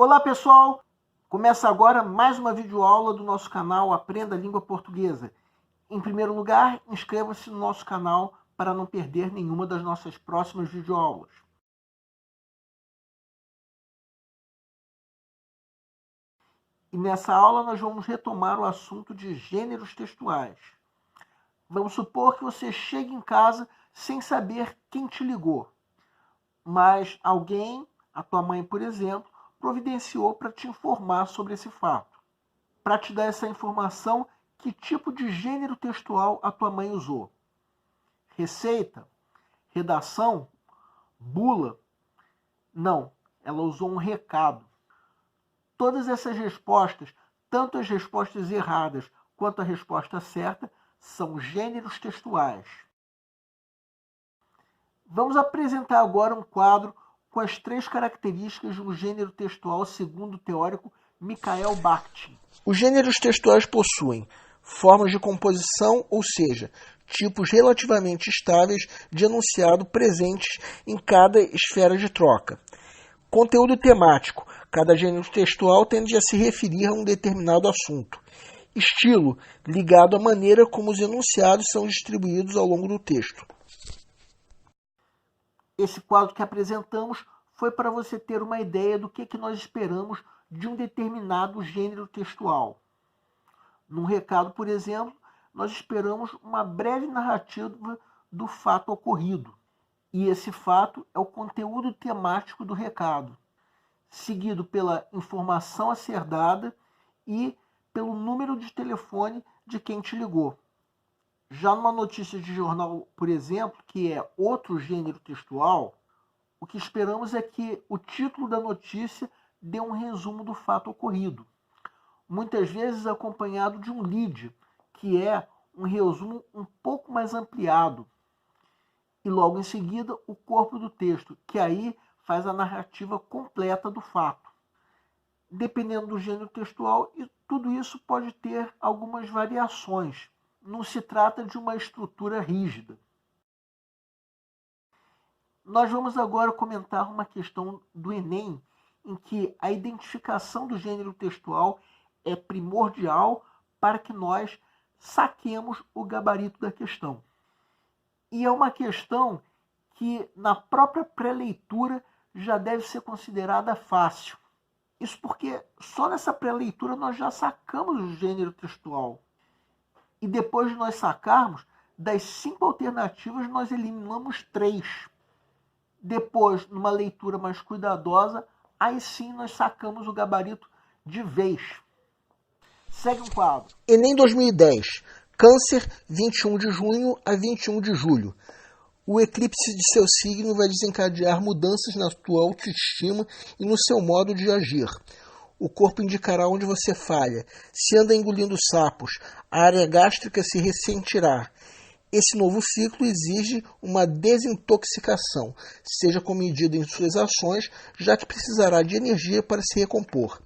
Olá pessoal, começa agora mais uma videoaula do nosso canal Aprenda a Língua Portuguesa. Em primeiro lugar, inscreva-se no nosso canal para não perder nenhuma das nossas próximas videoaulas. E nessa aula nós vamos retomar o assunto de gêneros textuais. Vamos supor que você chegue em casa sem saber quem te ligou, mas alguém, a tua mãe por exemplo, providenciou para te informar sobre esse fato. Para te dar essa informação, que tipo de gênero textual a tua mãe usou? Receita? Redação? Bula? Não, ela usou um recado. Todas essas respostas, tanto as respostas erradas quanto a resposta certa, são gêneros textuais. Vamos apresentar agora um quadro com as 3 características de um gênero textual segundo o teórico Mikhail Bakhtin. Os gêneros textuais possuem formas de composição, ou seja, tipos relativamente estáveis de enunciado presentes em cada esfera de troca. Conteúdo temático. Cada gênero textual tende a se referir a um determinado assunto. Estilo, ligado à maneira como os enunciados são distribuídos ao longo do texto. Esse quadro que apresentamos foi para você ter uma ideia do que nós esperamos de um determinado gênero textual. Num recado, por exemplo, nós esperamos uma breve narrativa do fato ocorrido. E esse fato é o conteúdo temático do recado, seguido pela informação a ser dada e pelo número de telefone de quem te ligou. Já numa notícia de jornal, por exemplo, que é outro gênero textual, o que esperamos é que o título da notícia dê um resumo do fato ocorrido, muitas vezes acompanhado de um lead, que é um resumo um pouco mais ampliado, e logo em seguida o corpo do texto, que aí faz a narrativa completa do fato. Dependendo do gênero textual, e tudo isso pode ter algumas variações. Não se trata de uma estrutura rígida. Nós vamos agora comentar uma questão do Enem, em que a identificação do gênero textual é primordial para que nós saquemos o gabarito da questão. E é uma questão que, na própria pré-leitura, já deve ser considerada fácil. Isso porque só nessa pré-leitura nós já sacamos o gênero textual. E depois de nós sacarmos, das 5 alternativas nós eliminamos 3. Depois, numa leitura mais cuidadosa, aí sim nós sacamos o gabarito de vez. Segue um quadro. Enem 2010. Câncer, 21 de junho a 21 de julho. O eclipse de seu signo vai desencadear mudanças na tua autoestima e no seu modo de agir. O corpo indicará onde você falha. Se anda engolindo sapos, a área gástrica se ressentirá. Esse novo ciclo exige uma desintoxicação, seja com medida em suas ações, já que precisará de energia para se recompor.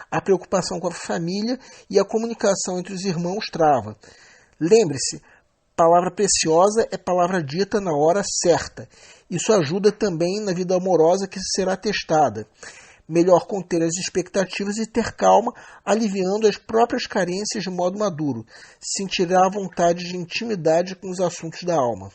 A preocupação com a família e a comunicação entre os irmãos trava. Lembre-se, palavra preciosa é palavra dita na hora certa. Isso ajuda também na vida amorosa que será testada. Melhor conter as expectativas e ter calma, aliviando as próprias carências de modo maduro. Sentirá a vontade de intimidade com os assuntos da alma.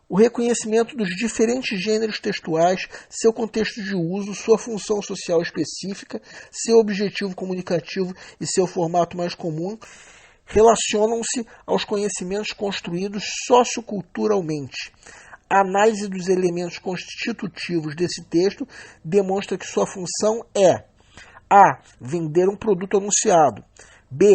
O reconhecimento dos diferentes gêneros textuais, seu contexto de uso, sua função social específica, seu objetivo comunicativo e seu formato mais comum relacionam-se aos conhecimentos construídos socioculturalmente. A análise dos elementos constitutivos desse texto demonstra que sua função é: A. Vender um produto anunciado. B.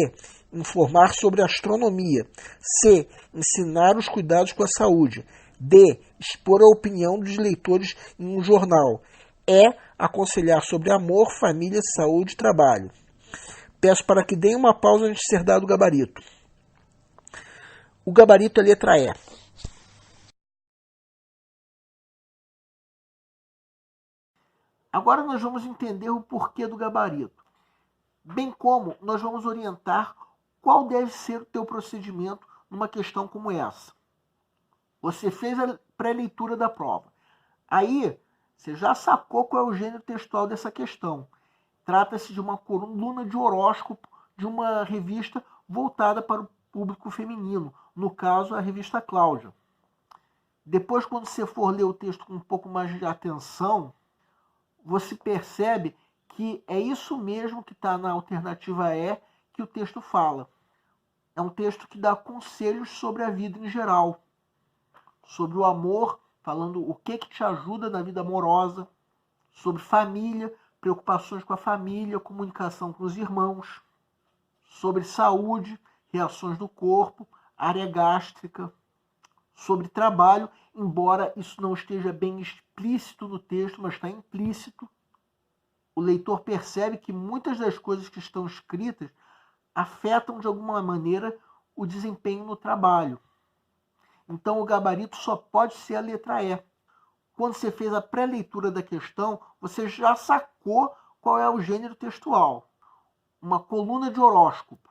Informar sobre astronomia. C. Ensinar os cuidados com a saúde. D. Expor a opinião dos leitores em um jornal. E. Aconselhar sobre amor, família, saúde e trabalho. Peço para que deem uma pausa antes de ser dado o gabarito. O gabarito é a letra E. Agora nós vamos entender o porquê do gabarito, bem como nós vamos orientar qual deve ser o teu procedimento numa questão como essa. Você fez a pré-leitura da prova. Aí Você já sacou qual é o gênero textual dessa questão. Trata-se de uma coluna de horóscopo de uma revista voltada para o público feminino, no caso, a revista Cláudia. Depois, quando você for ler o texto com um pouco mais de atenção, você percebe que é isso mesmo que está na alternativa E que o texto fala. É um texto que dá conselhos sobre a vida em geral, sobre o amor, falando o que te ajuda na vida amorosa, sobre família, preocupações com a família, comunicação com os irmãos, sobre saúde, reações do corpo, área gástrica, sobre trabalho, embora isso não esteja bem explícito no texto, mas está implícito. O leitor percebe que muitas das coisas que estão escritas afetam de alguma maneira o desempenho no trabalho. Então o gabarito só pode ser a letra E. Quando você fez a pré-leitura da questão, você já sacou qual é o gênero textual. Uma coluna de horóscopo.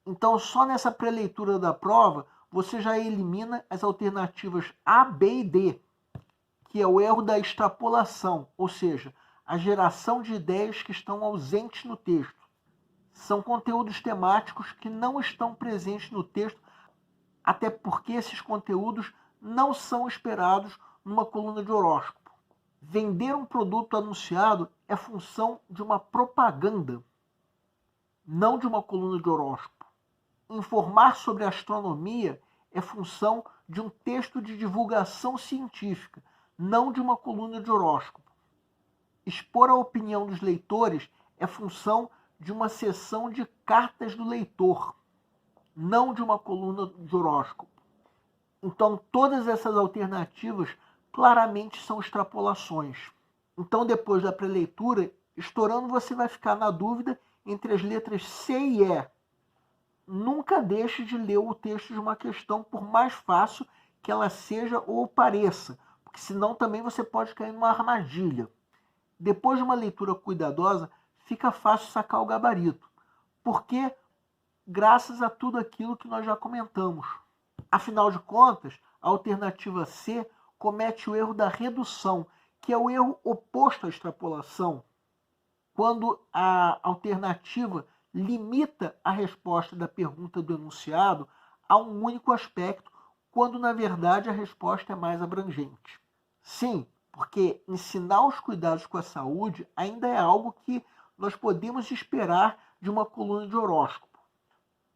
Então só nessa pré-leitura da prova, você já elimina as alternativas A, B e D, que é o erro da extrapolação, ou seja, a geração de ideias que estão ausentes no texto. São conteúdos temáticos que não estão presentes no texto, até porque esses conteúdos não são esperados numa coluna de horóscopo. Vender um produto anunciado é função de uma propaganda, não de uma coluna de horóscopo. Informar sobre astronomia é função de um texto de divulgação científica, não de uma coluna de horóscopo. Expor a opinião dos leitores é função de uma sessão de cartas do leitor, não de uma coluna de horóscopo. Então, todas essas alternativas claramente são extrapolações. Então, depois da pré-leitura, estourando, você vai ficar na dúvida entre as letras C e E. Nunca deixe de ler o texto de uma questão, por mais fácil que ela seja ou pareça, porque senão também você pode cair numa armadilha. Depois de uma leitura cuidadosa, fica fácil sacar o gabarito, porque graças a tudo aquilo que nós já comentamos. Afinal de contas, a alternativa C comete o erro da redução, que é o erro oposto à extrapolação, quando a alternativa limita a resposta da pergunta do enunciado a um único aspecto, quando na verdade a resposta é mais abrangente. Sim, porque ensinar os cuidados com a saúde ainda é algo que nós podemos esperar de uma coluna de horóscopo.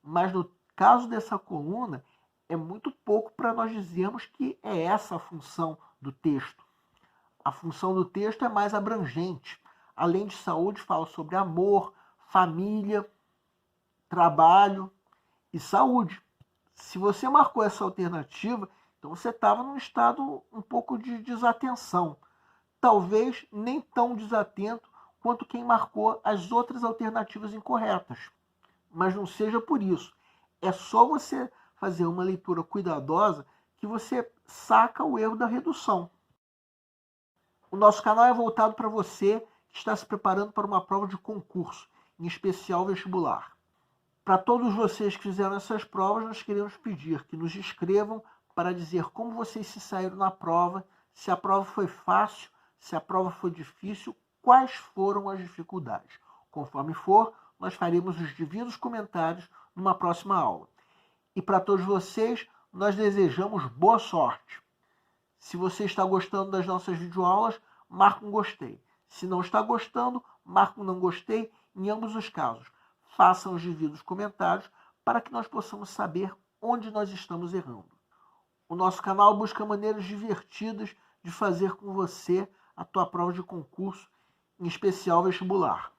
Mas no caso dessa coluna, é muito pouco para nós dizermos que é essa a função do texto. A função do texto é mais abrangente. Além de saúde, fala sobre amor, família, trabalho e saúde. Se você marcou essa alternativa, então você estava num estado um pouco de desatenção. Talvez nem tão desatento quanto quem marcou as outras alternativas incorretas. Mas não seja por isso. É só você fazer uma leitura cuidadosa que você saca o erro da redução. O nosso canal é voltado para você que está se preparando para uma prova de concurso, em especial vestibular. Para todos vocês que fizeram essas provas, nós queremos pedir que nos escrevam para dizer como vocês se saíram na prova, se a prova foi fácil, se a prova foi difícil, quais foram as dificuldades. Conforme for, nós faremos os devidos comentários numa próxima aula. E para todos vocês, nós desejamos boa sorte. Se você está gostando das nossas videoaulas, marca um gostei. Se não está gostando, marca um não gostei. Em ambos os casos, façam os devidos comentários para que nós possamos saber onde nós estamos errando. O nosso canal busca maneiras divertidas de fazer com você a tua prova de concurso, em especial vestibular.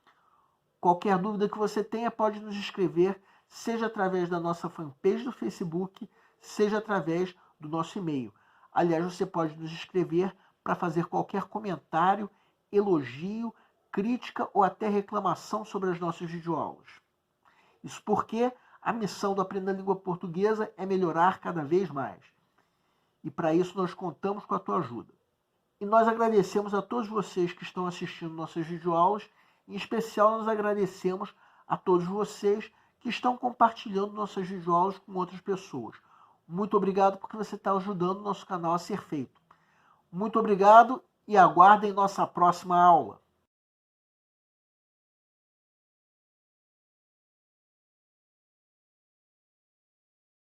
Qualquer dúvida que você tenha, pode nos escrever, seja através da nossa fanpage do Facebook, seja através do nosso e-mail. Aliás, você pode nos escrever para fazer qualquer comentário, elogio, crítica ou até reclamação sobre as nossas videoaulas. Isso porque a missão do Aprenda a Língua Portuguesa é melhorar cada vez mais. E para isso nós contamos com a tua ajuda. E nós agradecemos a todos vocês que estão assistindo nossas videoaulas. Em especial, nós agradecemos a todos vocês que estão compartilhando nossas videoaulas com outras pessoas. Muito obrigado porque você está ajudando o nosso canal a ser feito. Muito obrigado e aguardem nossa próxima aula.